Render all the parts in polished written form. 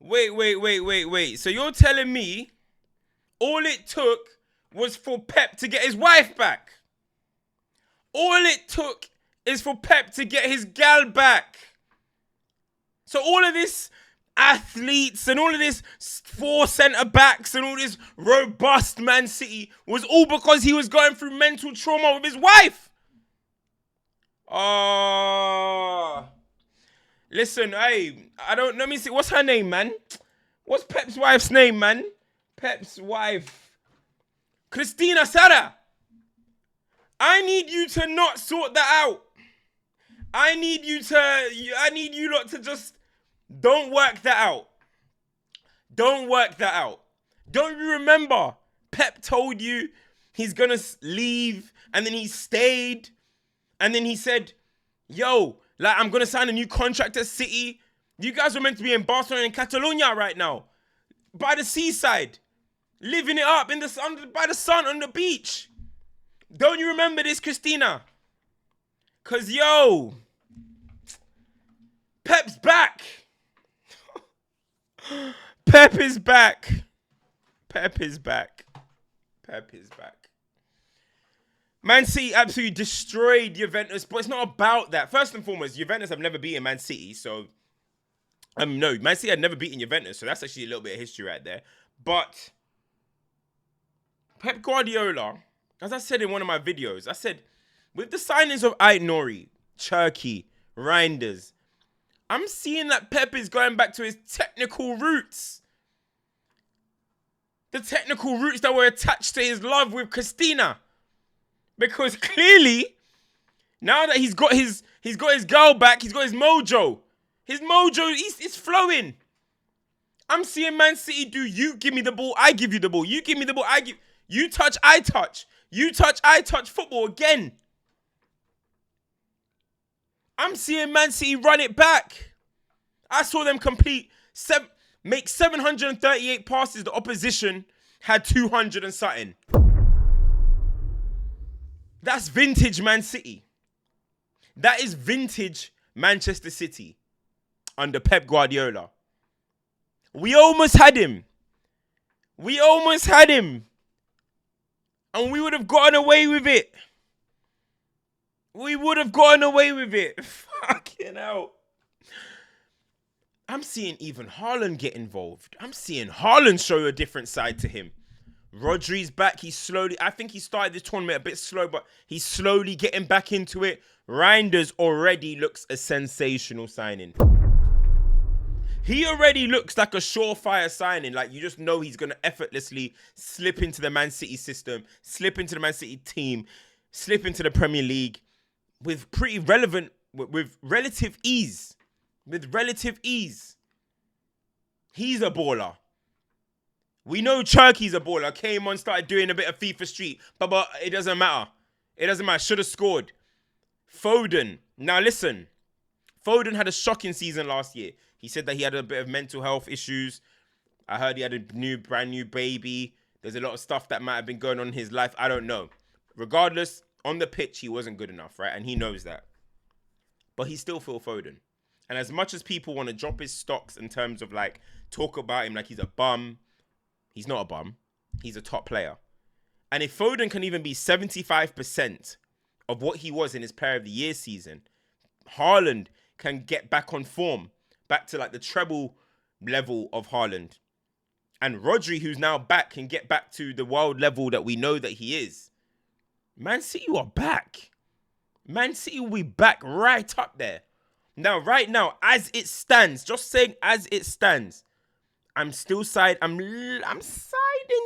Wait. So you're telling me all it took was for Pep to get his wife back? All it took is for Pep to get his gal back. So all of this athletes and all of this 4 centre backs and all this robust Man City was all because he was going through mental trauma with his wife. Oh. Listen, hey, let me see. What's her name, man? What's Pep's wife's name, man? Pep's wife. Christina Sarah. I need you to not sort that out. I need you lot to just don't work that out. Don't work that out. Don't you remember Pep told you he's gonna leave, and then he stayed, and then he said, yo, like, I'm gonna sign a new contract at City. You guys were meant to be in Barcelona and Catalonia right now, by the seaside, living it up by the sun on the beach. Don't you remember this, Christina? Cause yo, Pep's back. Pep is back. Pep is back. Pep is back. Man City absolutely destroyed Juventus, but it's not about that. First and foremost, Juventus have never beaten Man City, so no, Man City had never beaten Juventus, so that's actually a little bit of history right there. But Pep Guardiola, as I said in one of my videos, I said, with the signings of Aït-Nouri, Cherki, Reinders, I'm seeing that Pep is going back to his technical roots. The technical roots that were attached to his love with Christina. Because clearly, now that he's got his girl back, he's got his mojo. His mojo is flowing. I'm seeing Man City do, you give me the ball, I give you the ball. You give me the ball, you touch, I touch. You touch, I touch football again. I'm seeing Man City run it back. I saw them make 738 passes. The opposition had 200 and something. That's vintage Man City. That is vintage Manchester City under Pep Guardiola. We almost had him. And we would have gotten away with it. Fucking hell. I'm seeing even Haaland get involved. I'm seeing Haaland show a different side to him. Rodri's back. I think he started this tournament a bit slow, but he's slowly getting back into it. Reinders already looks a sensational signing. He already looks like a surefire signing. Like, you just know he's going to effortlessly slip into the Man City system, slip into the Man City team, slip into the Premier League with relative ease. He's a baller. We know Cherki's a baller. Came on, started doing a bit of FIFA Street. But it doesn't matter. Should have scored. Foden. Now listen. Foden had a shocking season last year. He said that he had a bit of mental health issues. I heard he had a brand new baby. There's a lot of stuff that might have been going on in his life. I don't know. Regardless, on the pitch, he wasn't good enough, right? And he knows that. But he's still Phil Foden. And as much as people want to drop his stocks in terms of, like, talk about him like he's a bum, he's not a bum. He's a top player. And if Foden can even be 75% of what he was in his Player of the Year season, Haaland can get back on form, back to, like, the treble level of Haaland. And Rodri, who's now back, can get back to the world level that we know that he is. Man City are back. Man City will be back right up there. Now, right now, as it stands, just saying as it stands, I'm siding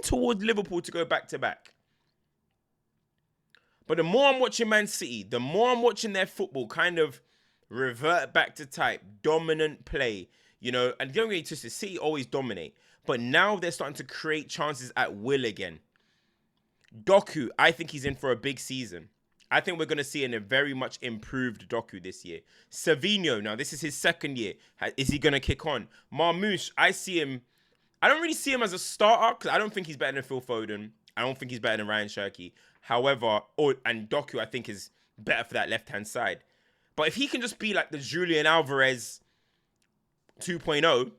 towards Liverpool to go back to back. But the more I'm watching Man City, the more I'm watching their football kind of revert back to type, dominant play, you know, and don't really just the City always dominate. But now they're starting to create chances at will again. Doucoure, I think he's in for a big season. I think we're going to see a very much improved Doucoure this year. Savinho, now this is his second year. Is he going to kick on? Marmoush, I don't really see him as a starter because I don't think he's better than Phil Foden. I don't think he's better than Ryan Cherki. However, and Doucoure I think is better for that left-hand side. But if he can just be like the Julian Alvarez 2.0,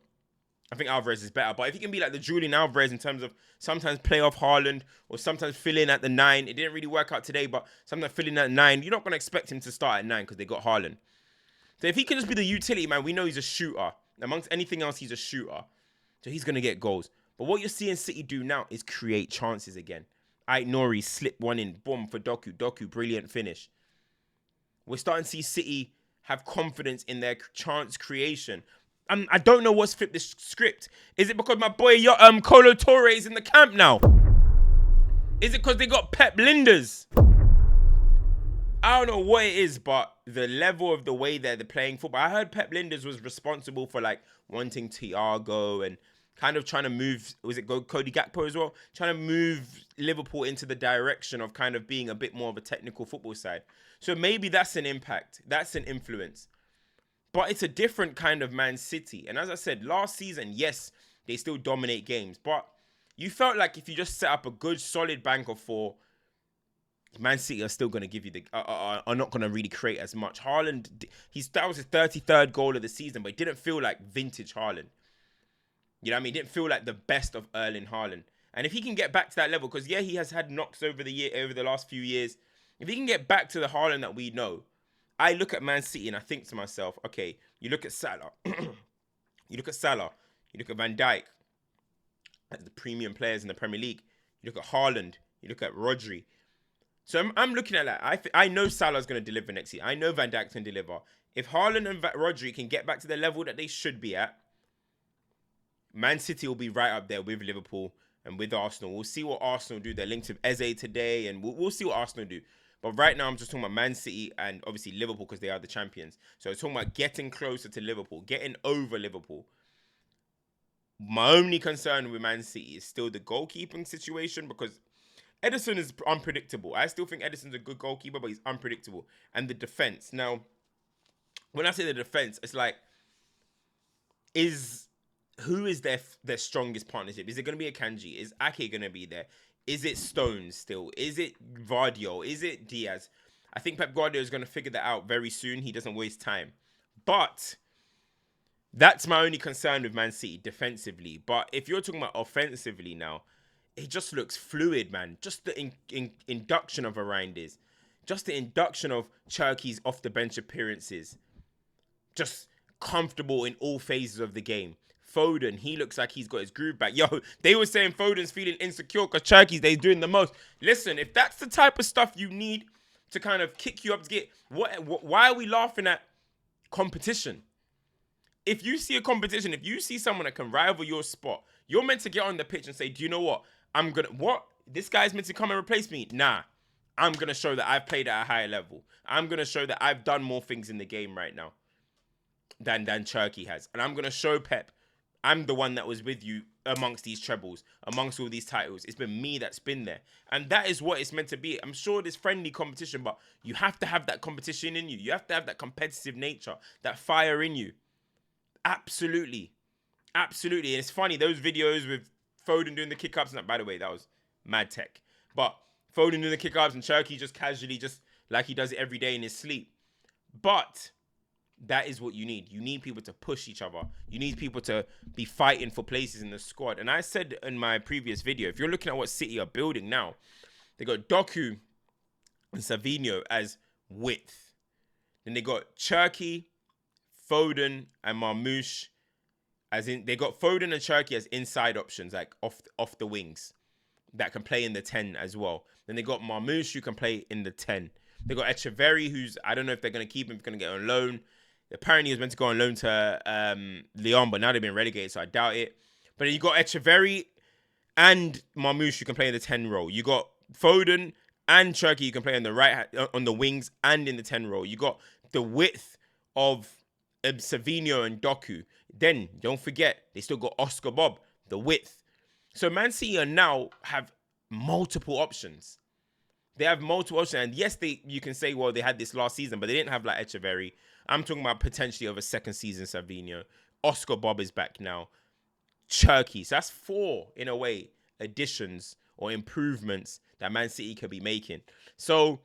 I think Alvarez is better. But if he can be like the Julian Alvarez in terms of sometimes play off Haaland or sometimes fill in at the 9. It didn't really work out today, but sometimes fill in at 9. You're not going to expect him to start at 9 because they got Haaland. So if he can just be the utility man, we know he's a shooter. Amongst anything else, he's a shooter. So he's going to get goals. But what you're seeing City do now is create chances again. Nori slip one in. Boom for Doucoure. Doucoure, brilliant finish. We're starting to see City have confidence in their chance creation. I don't know what's flipped this script. Is it because my boy Colo Touré is in the camp now? Is it because they got Pep Linders? I don't know what it is, but the level of the way they're playing football. I heard Pep Linders was responsible for like wanting Thiago and kind of trying to move, was it Cody Gakpo as well? Trying to move Liverpool into the direction of kind of being a bit more of a technical football side. So maybe that's an impact. That's an influence. But it's a different kind of Man City. And as I said, last season, yes, they still dominate games. But you felt like if you just set up a good, solid bank of 4, Man City are still going to give you are not going to really create as much. Haaland, that was his 33rd goal of the season, but it didn't feel like vintage Haaland. You know what I mean? It didn't feel like the best of Erling Haaland. And if he can get back to that level, because yeah, he has had knocks over the last few years. If he can get back to the Haaland that we know, I look at Man City and I think to myself, okay, you look at Salah, you look at Van Dijk, as the premium players in the Premier League. You look at Haaland, you look at Rodri. So I'm looking at that. I know Salah's going to deliver next year. I know Van Dijk can deliver. If Haaland and Rodri can get back to the level that they should be at, Man City will be right up there with Liverpool and with Arsenal. We'll see what Arsenal do. They're linked with Eze today, and we'll see what Arsenal do. But right now, I'm just talking about Man City and obviously Liverpool because they are the champions. So I'm talking about getting closer to Liverpool, getting over Liverpool. My only concern with Man City is still the goalkeeping situation because Ederson is unpredictable. I still think Ederson's a good goalkeeper, but he's unpredictable. And the defense. Now, when I say the defense, it's like, who is their strongest partnership? Is it going to be a Kanji? Is Ake going to be there? Is it Stones still? Is it Vardio? Is it Diaz? I think Pep Guardiola is going to figure that out very soon. He doesn't waste time. But that's my only concern with Man City defensively. But if you're talking about offensively now, it just looks fluid, man. Just the induction of Arandes. Just the induction of Cherki's off-the-bench appearances. Just comfortable in all phases of the game. Foden, he looks like he's got his groove back. Yo, they were saying Foden's feeling insecure because Cherki's they're doing the most. Listen, if that's the type of stuff you need to kind of kick you up to get, why are we laughing at competition? If you see a competition, if you see someone that can rival your spot, you're meant to get on the pitch and say, do you know what? This guy's meant to come and replace me. Nah, I'm going to show that I've played at a higher level. I'm going to show that I've done more things in the game right now than Cherki has. And I'm going to show Pep, I'm the one that was with you amongst these trebles, amongst all these titles. It's been me that's been there. And that is what it's meant to be. I'm sure there's friendly competition, but you have to have that competition in you. You have to have that competitive nature, that fire in you. Absolutely. Absolutely. And it's funny, those videos with Foden doing the kick-ups, and by the way, that was mad tech. But Foden doing the kick-ups and Cherki just casually, just like he does it every day in his sleep. But that is what you need. You need people to push each other. You need people to be fighting for places in the squad. And I said in my previous video, if you're looking at what City are building now, they got Doucoure and Savinho as width. Then they got Cherki, Foden, and Marmoush. As in, they got Foden and Cherki as inside options, like off the wings, that can play in the 10 as well. Then they got Marmoush, who can play in the 10. They got Echeverry, who's, I don't know if they're going to keep him, if they're going to get on loan. Apparently, he was meant to go on loan to Lyon, but now they've been relegated, so I doubt it. But then you got Echeverry and Marmoush, who can play in the 10 role. You got Foden and Cherki, you can play on the right, on the wings and in the 10 role. You got the width of Savinho and Doucoure. Then, don't forget, they still got Oscar Bob, the width. So Man City are now have multiple options. They have multiple options. And yes, you can say, well, they had this last season, but they didn't have like Echeverry. I'm talking about potentially over second season Savinho. Oscar Bob is back now. Cherki. So that's 4, in a way, additions or improvements that Man City could be making. So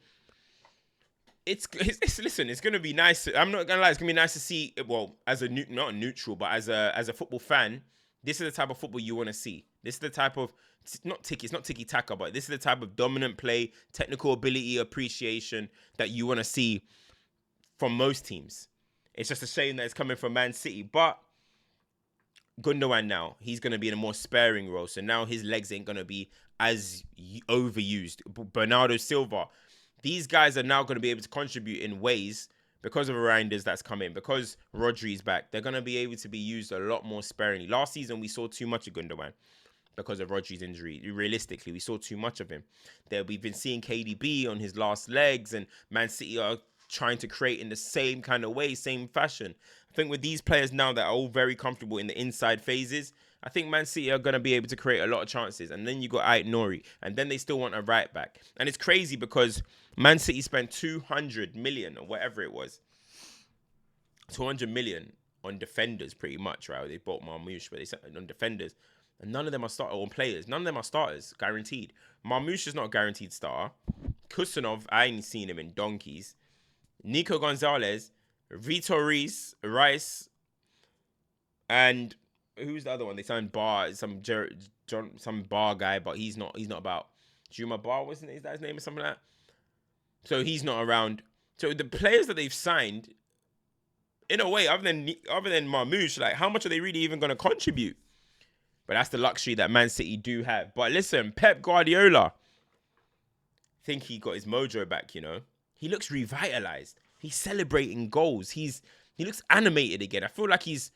listen, it's gonna be nice. I'm not gonna lie, it's gonna be nice to see. Well, as a not neutral, but as a football fan, This is the type of football you want to see. This is the type of, it's not tiki-taka, but this is the type of dominant play, technical ability, appreciation that you want to see from most teams. It's just a shame that it's coming from Man City. But Gundogan now, he's going to be in a more sparing role. So now his legs ain't going to be as overused. Bernardo Silva, these guys are now going to be able to contribute in ways because of Reinders that's coming, because Rodri's back. They're going to be able to be used a lot more sparingly. Last season, we saw too much of Gundogan because of Rodri's injury. Realistically, we saw too much of him. We've been seeing KDB on his last legs, and Man City are trying to create in the same kind of way, same fashion. I think with these players now that are all very comfortable in the inside phases, I think Man City are going to be able to create a lot of chances. And then you got Ait Nori, and then they still want a right back. And it's crazy because Man City spent 200 million or whatever it was. 200 million on defenders pretty much, right? They bought Marmoush, but they sent on defenders. And none of them are starters, on players. None of them are starters, guaranteed. Marmoush is not a guaranteed starter. Kusanov, I ain't seen him in donkeys. Nico Gonzalez, Vitor Rice, and who's the other one? They signed Bar, some Bar guy, but he's not about Juma Bar, wasn't it? Is that his name or something like that? So he's not around. So the players that they've signed, in a way, other than Marmoush, like how much are they really even going to contribute? But that's the luxury that Man City do have. But listen, Pep Guardiola, I think he got his mojo back, you know. He looks revitalized. He's celebrating goals. He looks animated again. I feel like he's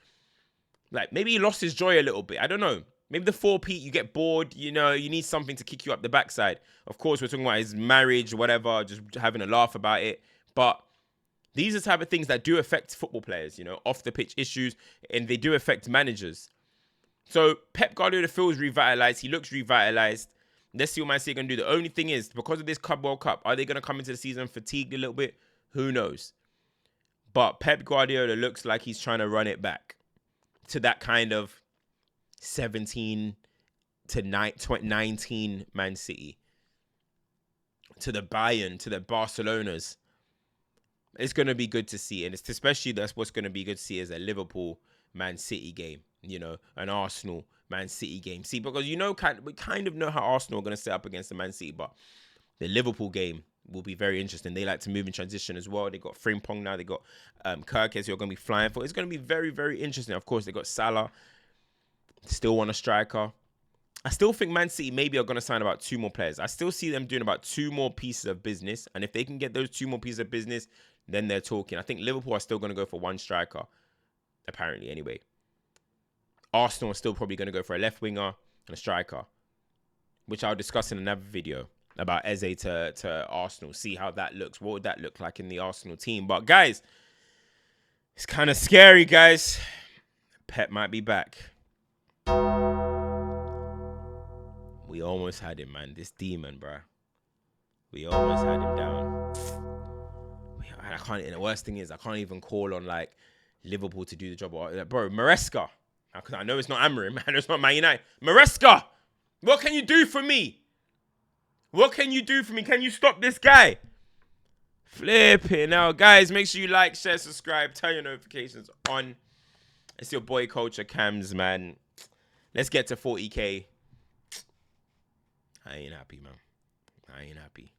like, maybe he lost his joy a little bit. I don't know. Maybe the 4-peat, you get bored, you know, you need something to kick you up the backside. Of course, we're talking about his marriage, whatever, just having a laugh about it. But these are the type of things that do affect football players, you know, off the pitch issues, and they do affect managers. So Pep Guardiola feels revitalized. He looks revitalized. Let's see what Man City are going to do. The only thing is, because of this World Cup, are they going to come into the season fatigued a little bit? Who knows? But Pep Guardiola looks like he's trying to run it back to that kind of 17 to 19 Man City. To the Bayern, to the Barcelonas. It's going to be good to see. And it's especially that's what's going to be good to see is a Liverpool Man City game. You know, an Arsenal Man City game. See, because you know, we kind of know how Arsenal are going to set up against the Man City, but the Liverpool game will be very interesting. They like to move in transition as well. They got Frimpong now. They got Kirkes who are going to be flying for. It's going to be very, very interesting. Of course, they got Salah. Still want a striker. I still think Man City maybe are going to sign about 2 more players. I still see them doing about 2 more pieces of business. And if they can get those 2 more pieces of business, then they're talking. I think Liverpool are still going to go for 1 striker. Apparently, anyway. Arsenal are still probably going to go for a left winger and a striker, which I'll discuss in another video about Eze to Arsenal. See how that looks. What would that look like in the Arsenal team? But guys, it's kind of scary, guys. Pep might be back. We almost had him, man. This demon, bro. We almost had him down. I can't. And the worst thing is, I can't even call on like Liverpool to do the job. Bro, Maresca. Because I know it's not Amorim, man. It's not Man United. Maresca, what can you do for me? What can you do for me? Can you stop this guy? Flipping now, guys. Make sure you like, share, subscribe, turn your notifications on. It's your boy CultureCams, man. Let's get to 40K. I ain't happy, man. I ain't happy.